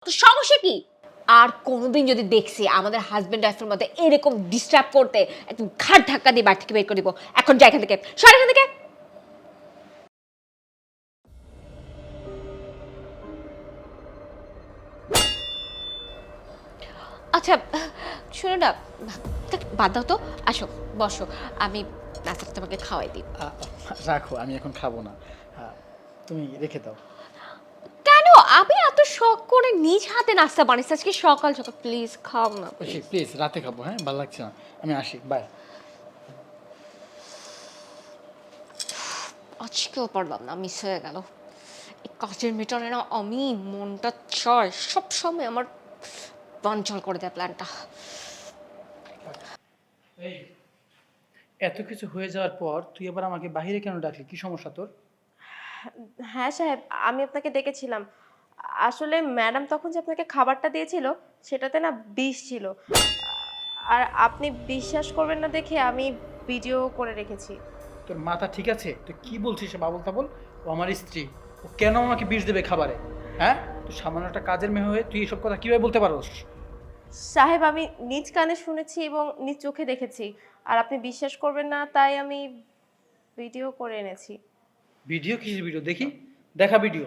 তো সমস্যা কি? আর কোনোদিন যদি দেখছি আমাদের হাসব্যান্ড ওয়াইফের মধ্যে এরকম ডিস্টার্ব করতে, একদম ঘাড় ধাক্কা দিয়ে বাড়ি থেকে বের করে দিব। এখন যা এখান থেকে। সর এখান থেকে। আচ্ছা, শোনো না, থাক, বাদ দাও তো। আসো, বসো। আমি নাস্তাটা তোমাকে খাওয়াই দিই। রাখো, আমি এখন খাবো না। তুমি রেখে দাও। কেন? আমি এত শখ করে নিজ হাতে নাস্তা বানিয়েছি আজকে সকাল সকাল। প্লিজ খাও না, ওই প্লিজ। প্লিজ রাতে খাবো, হ্যাঁ ভালো লাগছে না। আমি আসি, বাই। আজকেও পারলাম না, মিস হয়ে গেল। এই কাজের মেটারে না আমি মনটা চায় সবসময় আমার বানচাল করে দেয় প্ল্যানটা। এই, এত কিছু হয়ে যাওয়ার পর তুই এবার আমাকে বাইরে কেন ডাকলি? কি সমস্যা তোর? হ্যাঁ সাহেব, আমি আপনাকে ডেকেছিলাম। আসলে ম্যাডাম তখন যে আপনাকে খাবারটা দিয়েছিল সেটাতে না বিষ ছিল। আর আপনি বিশ্বাস করবেন না দেখে আমি ভিডিও করে রেখেছি। তোর মাথা ঠিক আছে? তুই কি বলছিস বাবুল তাবল? ও আমার স্ত্রী, ও কেন আমাকে বিষ দেবে খাবারে? হ্যাঁ, তুই সামান্য একটা কাজের মেয়ে হয়ে তুই এসব কথা কিভাবে বলতে পারোস? সাহেব, আমি নিজ কানে শুনেছি এবং নিজ চোখে দেখেছি। আর আপনি বিশ্বাস করবেন না তাই আমি ভিডিও করে এনেছি। ভিডিও? কিসের ভিডিও? দেখি, দেখা ভিডিও।